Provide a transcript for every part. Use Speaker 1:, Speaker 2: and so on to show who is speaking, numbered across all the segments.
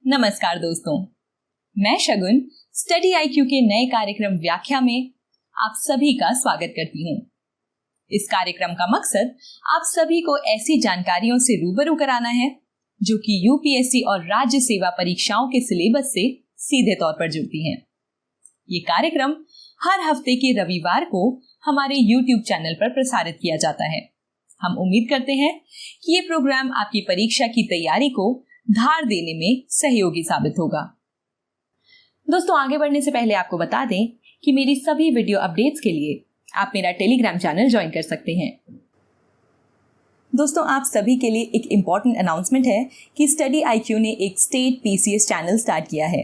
Speaker 1: नमस्कार दोस्तों, मैं शगुन स्टडी आईक्यू के नए कार्यक्रम व्याख्या में आप सभी का स्वागत करती हूँ। इस कार्यक्रम का मकसद आप सभी को ऐसी जानकारियों से रूबरू कराना है जो कि यूपीएससी और राज्य सेवा परीक्षाओं के सिलेबस से सीधे तौर पर जुड़ती हैं। ये कार्यक्रम हर हफ्ते के रविवार को हमारे YouTube चैनल पर प्रसारित किया जाता है। हम उम्मीद करते हैं कि ये प्रोग्राम आपकी परीक्षा की तैयारी को धार देने में सहयोगी साबित होगा। दोस्तों, आगे बढ़ने से पहले आपको बता दें कि मेरी सभी वीडियो अपडेट्स के लिए आप मेरा टेलीग्राम चैनल ज्वाइन कर सकते हैं। दोस्तों, आप सभी के लिए एक इम्पॉर्टेंट अनाउंसमेंट है कि स्टडी आईक्यू ने एक स्टेट पीसीएस चैनल स्टार्ट किया है।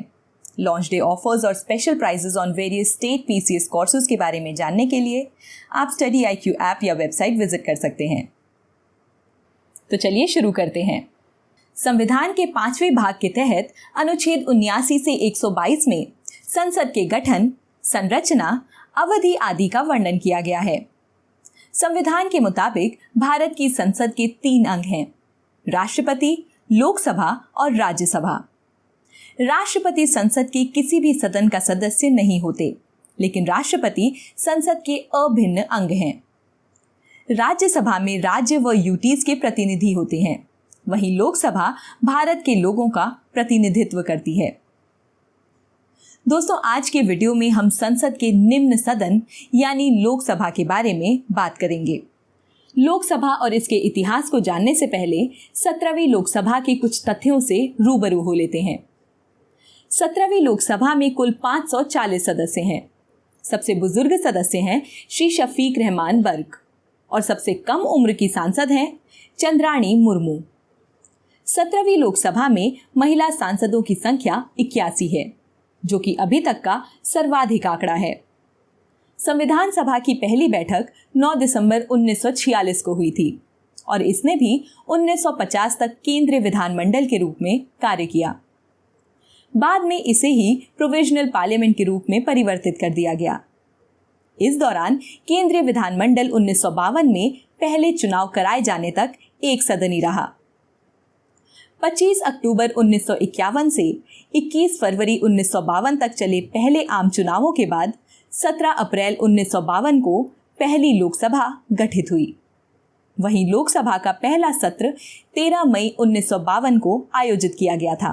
Speaker 1: लॉन्च डे ऑफर्स और special prizes on various state PCS courses के बारे में जानने के लिए आप स्टडी आईक्यू ऐप या वेबसाइट विजिट कर सकते हैं। तो चलिए शुरू करते हैं। संविधान के 5वें भाग के तहत अनुच्छेद 79 से 122 में संसद के गठन, संरचना, अवधि आदि का वर्णन किया गया है। संविधान के मुताबिक भारत की संसद के 3 अंग हैं: राष्ट्रपति, लोकसभा और राज्यसभा। राष्ट्रपति संसद के किसी भी सदन का सदस्य नहीं होते, लेकिन राष्ट्रपति संसद के अभिन्न अंग हैं। राज्यसभा में राज्य व यूटीज के प्रतिनिधि होते हैं, वहीं लोकसभा भारत के लोगों का प्रतिनिधित्व करती है। दोस्तों, आज के वीडियो में हम संसद के निम्न सदन यानी लोकसभा के बारे में बात करेंगे। लोकसभा और इसके इतिहास को जानने से पहले 17वीं लोकसभा के कुछ तथ्यों से रूबरू हो लेते हैं। 17वीं लोकसभा में कुल 540 सदस्य हैं। सबसे बुजुर्ग सदस्य हैं श्री शफीक रहमान बर्क और सबसे कम उम्र की सांसद हैं चंद्राणी मुर्मू। 17वीं लोकसभा में महिला सांसदों की संख्या 81 है, जो कि अभी तक का सर्वाधिक आंकड़ा है। संविधान सभा की पहली बैठक 9 दिसंबर 1946 को हुई थी और इसने भी 1950 तक केंद्रीय विधानमंडल के रूप में कार्य किया। बाद में इसे ही प्रोविजनल पार्लियामेंट के रूप में परिवर्तित कर दिया गया। इस दौरान केंद्रीय विधानमंडल 1952 में पहले चुनाव कराए जाने तक एक सदनी रहा। 25 अक्टूबर 1951 से 21 फरवरी 1952 तक चले पहले आम चुनावों के बाद 17 अप्रैल 1952 को पहली लोकसभा गठित हुई। वहीं लोकसभा का पहला सत्र 13 मई 1952 को आयोजित किया गया था।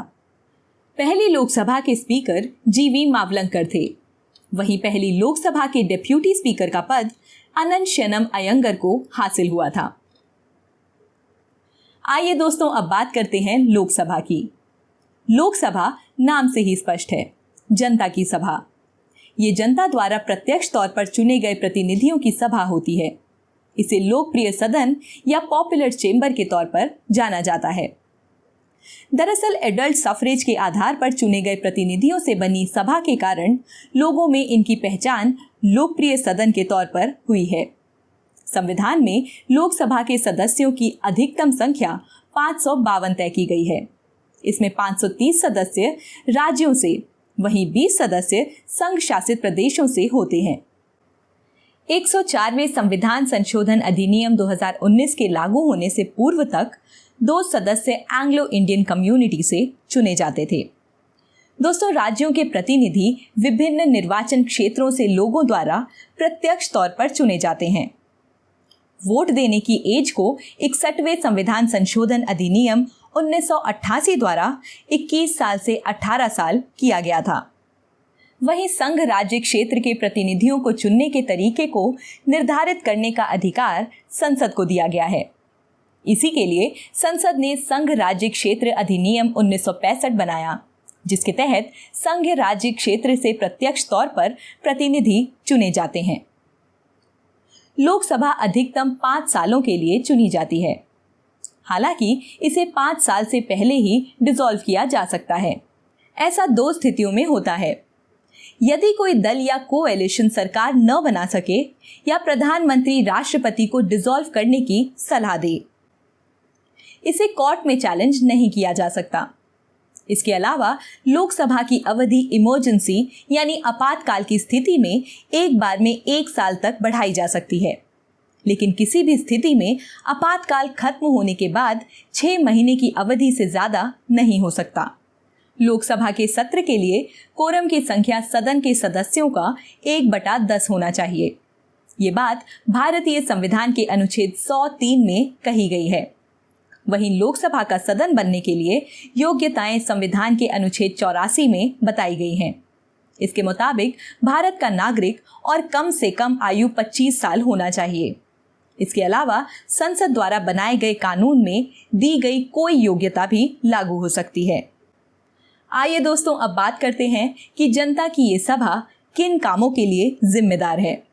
Speaker 1: पहली लोकसभा के स्पीकर जीवी मावलंकर थे। वहीं पहली लोकसभा के डिप्यूटी स्पीकर का पद अनंत शयनम अयंगर को हासिल हुआ था। आइए दोस्तों, अब बात करते हैं लोकसभा की। लोकसभा नाम से ही स्पष्ट है, जनता की सभा। ये जनता द्वारा प्रत्यक्ष तौर पर चुने गए प्रतिनिधियों की सभा होती है। इसे लोकप्रिय सदन या पॉपुलर चेंबर के तौर पर जाना जाता है। दरअसल एडल्ट सफरेज के आधार पर चुने गए प्रतिनिधियों से बनी सभा के कारण लोगों में इनकी पहचान लोकप्रिय सदन के तौर पर हुई है। संविधान में लोकसभा के सदस्यों की अधिकतम संख्या 552 तय की गई है। इसमें 530 सदस्य राज्यों से, वहीं 20 सदस्य संघ शासित प्रदेशों से होते हैं। 104वें संविधान संशोधन अधिनियम 2019 के लागू होने से पूर्व तक 2 सदस्य एंग्लो इंडियन कम्युनिटी से चुने जाते थे। दोस्तों, राज्यों के प्रतिनिधि विभिन्न निर्वाचन क्षेत्रों से लोगों द्वारा प्रत्यक्ष तौर पर चुने जाते हैं। वोट देने की एज को 61वें संविधान संशोधन अधिनियम 1988 द्वारा 21 साल से 18 साल किया गया था। वहीं संघ राज्य क्षेत्र के प्रतिनिधियों को चुनने के तरीके को निर्धारित करने का अधिकार संसद को दिया गया है। इसी के लिए संसद ने संघ राज्य क्षेत्र अधिनियम 1965 बनाया, जिसके तहत संघ राज्य क्षेत्र से प्रत्यक्ष तौर पर प्रतिनिधि चुने जाते हैं। लोकसभा अधिकतम 5 सालों के लिए चुनी जाती है। हालांकि इसे 5 साल से पहले ही डिसॉल्व किया जा सकता है। ऐसा 2 स्थितियों में होता है: यदि कोई दल या कोएलिशन सरकार न बना सके या प्रधानमंत्री राष्ट्रपति को डिसॉल्व करने की सलाह दे। इसे कोर्ट में चैलेंज नहीं किया जा सकता। इसके अलावा लोकसभा की अवधि इमरजेंसी यानी आपातकाल की स्थिति में एक बार में 1 साल तक बढ़ाई जा सकती है, लेकिन किसी भी स्थिति में आपातकाल खत्म होने के बाद 6 महीने की अवधि से ज्यादा नहीं हो सकता। लोकसभा के सत्र के लिए कोरम की संख्या सदन के सदस्यों का 1/10 होना चाहिए। ये बात भारतीय संविधान के अनुच्छेद 103 में कही गई है। वहीं लोकसभा का सदन बनने के लिए योग्यताएं संविधान के अनुच्छेद 84 में बताई गई हैं। इसके मुताबिक भारत का नागरिक और कम से कम आयु 25 साल होना चाहिए। इसके अलावा संसद द्वारा बनाए गए कानून में दी गई कोई योग्यता भी लागू हो सकती है। आइए दोस्तों, अब बात करते हैं कि जनता की ये सभा किन कामों के लिए जिम्मेदार है।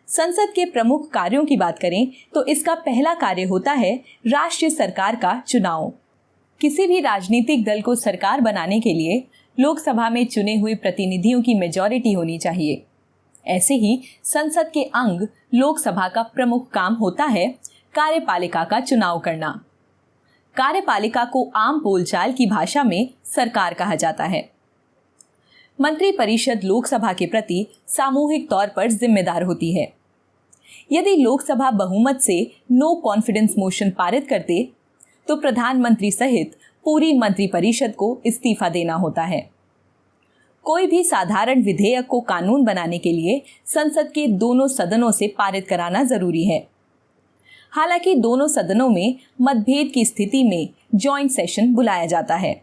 Speaker 1: संसद के प्रमुख कार्यों की बात करें तो इसका पहला कार्य होता है राष्ट्रीय सरकार का चुनाव। किसी भी राजनीतिक दल को सरकार बनाने के लिए लोकसभा में चुने हुए प्रतिनिधियों की मेजॉरिटी होनी चाहिए। ऐसे ही संसद के अंग लोकसभा का प्रमुख काम होता है कार्यपालिका का चुनाव करना। कार्यपालिका को आम बोलचाल की भाषा में सरकार कहा जाता है। मंत्रिपरिषद लोकसभा के प्रति सामूहिक तौर पर जिम्मेदार होती है। यदि लोकसभा बहुमत से नो कॉन्फिडेंस मोशन पारित करते तो प्रधानमंत्री सहित पूरी मंत्रिपरिषद को इस्तीफा देना होता है। कोई भी साधारण विधेयक को कानून बनाने के लिए संसद के दोनों सदनों से पारित कराना जरूरी है। हालांकि दोनों सदनों में मतभेद की स्थिति में जॉइंट सेशन बुलाया जाता है।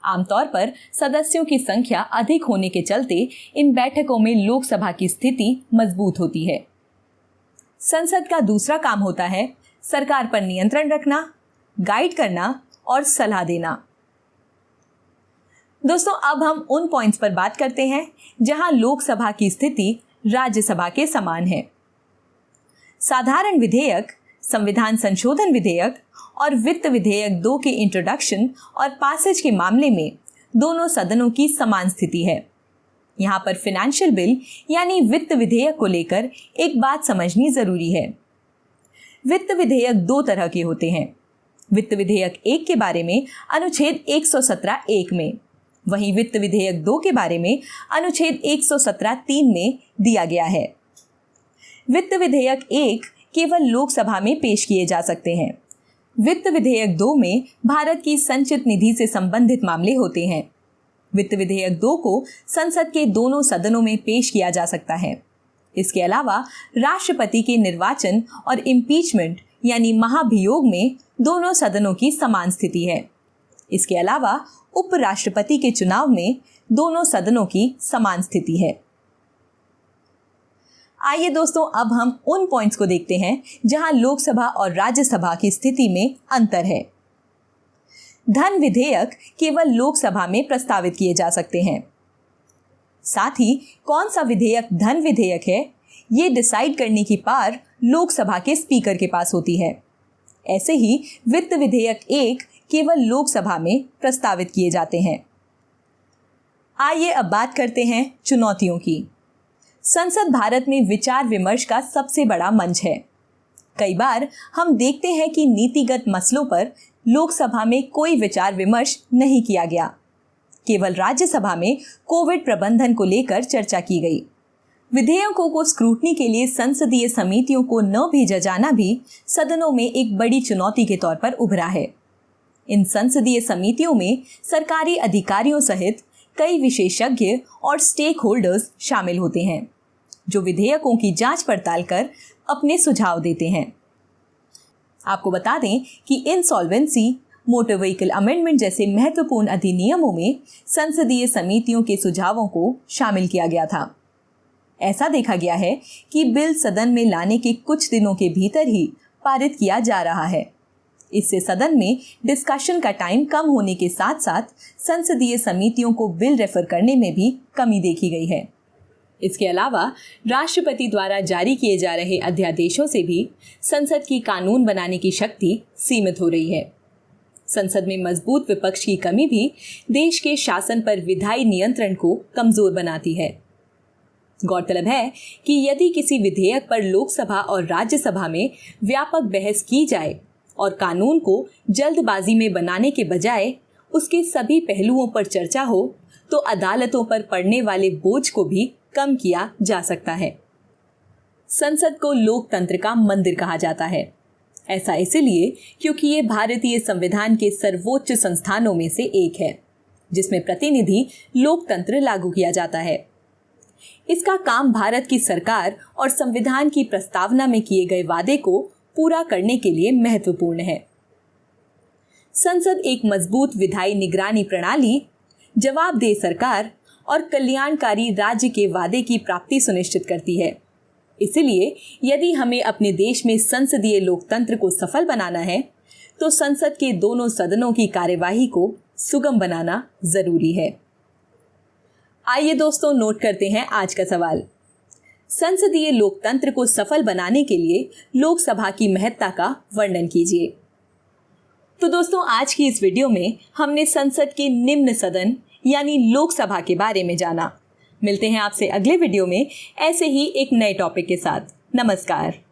Speaker 1: आमतौर पर सदस्यों की संख्या अधिक होने के चलते इन बैठकों में लोकसभा की स्थिति मजबूत होती है। संसद का दूसरा काम होता है सरकार पर नियंत्रण रखना, गाइड करना और सलाह देना। दोस्तों, अब हम उन पॉइंट्स पर बात करते हैं जहां लोकसभा की स्थिति राज्यसभा के समान है। साधारण विधेयक, संविधान संशोधन विधेयक और वित्त विधेयक 2 के इंट्रोडक्शन और पासेज के मामले में दोनों सदनों की समान स्थिति है। यहाँ पर फाइनेंशियल बिल यानी वित्त विधेयक को लेकर एक बात समझनी जरूरी है। वित्त विधेयक 2 तरह के होते हैं। वित्त विधेयक 1 के बारे में अनुच्छेद 117(1) में, वहीं वित्त विधेयक 2 के बारे में अनुच्छेद 117(3) में दिया गया है। वित्त विधेयक 1 केवल लोकसभा में पेश किए जा सकते हैं। वित्त विधेयक 2 में भारत की संचित निधि से संबंधित मामले होते हैं। वित्त विधेयक 2 को संसद के दोनों सदनों में पेश किया जा सकता है। इसके अलावा राष्ट्रपति के निर्वाचन और इम्पीचमेंट यानी महाभियोग में दोनों सदनों की समान स्थिति है। इसके अलावा उपराष्ट्रपति के चुनाव में दोनों सदनों की समान स्थिति है। आइए दोस्तों, अब हम उन पॉइंट्स को देखते हैं जहां लोकसभा और राज्यसभा की स्थिति में अंतर है। धन विधेयक केवल लोकसभा में प्रस्तावित किए जा सकते हैं। साथ ही कौन सा विधेयक धन विधेयक है, ये डिसाइड करने की पावर लोकसभा के स्पीकर के पास होती है। ऐसे ही वित्त विधेयक 1 केवल लोकसभा में प्रस्तावित किए जाते हैं। आइए अब बात करते हैं चुनौतियों की। संसद भारत में विचार विमर्श का सबसे बड़ा मंच है। कई बार हम देखते हैं कि नीतिगत मसलों पर लोकसभा में कोई विचार विमर्श नहीं किया गया। केवल राज्यसभा में कोविड प्रबंधन को लेकर चर्चा की गई। विधेयकों को स्क्रूटनी के लिए संसदीय समितियों को न भेजा जाना भी सदनों में एक बड़ी चुनौती के तौर पर उभरा है। इन संसदीय समितियों में सरकारी अधिकारियों सहित कई विशेषज्ञ और स्टेक होल्डर्स शामिल होते हैं, जो विधेयकों की जांच पड़ताल कर अपने सुझाव देते हैं। आपको बता दें कि इंसॉल्वेंसी, मोटर व्हीकल अमेंडमेंट जैसे महत्वपूर्ण अधिनियमों में संसदीय समितियों के सुझावों को शामिल किया गया था। ऐसा देखा गया है कि बिल सदन में लाने के कुछ दिनों के भीतर ही पारित किया जा रहा है। इससे सदन में डिस्कशन का टाइम कम होने के साथ साथ संसदीय समितियों को बिल रेफर करने में भी कमी देखी गई है। इसके अलावा राष्ट्रपति द्वारा जारी किए जा रहे अध्यादेशों से भी संसद की कानून बनाने की शक्ति सीमित हो रही है। संसद में मजबूत विपक्ष की कमी भी देश के शासन पर विधायी नियंत्रण को कमजोर बनाती है। गौरतलब है कि यदि किसी विधेयक पर लोकसभा और राज्यसभा में व्यापक बहस की जाए और कानून को जल्दबाजी में बनाने के बजाय उसके सभी पहलुओं पर चर्चा हो तो अदालतों पर पड़ने वाले बोझ को भी कम किया जा सकता है। संसद को लोकतंत्र का मंदिर कहा जाता है। ऐसा इसलिए क्योंकि ये भारतीय संविधान के सर्वोच्च संस्थानों में से एक है, जिसमें प्रतिनिधि लोकतंत्र लागू किया जाता है। इसका काम भारत की सरकार और संविधान की प्रस्तावना में किए गए वादे को पूरा करने के लिए महत्वपूर्ण है। संसद एक मजबूत विधायी निगरानी प्रणाली, जवाबदेह सरकार और कल्याणकारी राज्य के वादे की प्राप्ति सुनिश्चित करती है। इसलिए यदि हमें अपने देश में संसदीय लोकतंत्र को सफल बनाना है, तो संसद के दोनों सदनों की कार्यवाही को सुगम बनाना जरूरी है। आइए दोस्तों, नोट करते हैं आज का सवाल। संसदीय लोकतंत्र को सफल बनाने के लिए लोकसभा की महत्ता का वर्णन कीजिए। तो दोस्तों, आज की इस वीडियो में हमने संसद के निम्न सदन यानी लोकसभा के बारे में जाना। मिलते हैं आपसे अगले वीडियो में ऐसे ही एक नए टॉपिक के साथ। नमस्कार।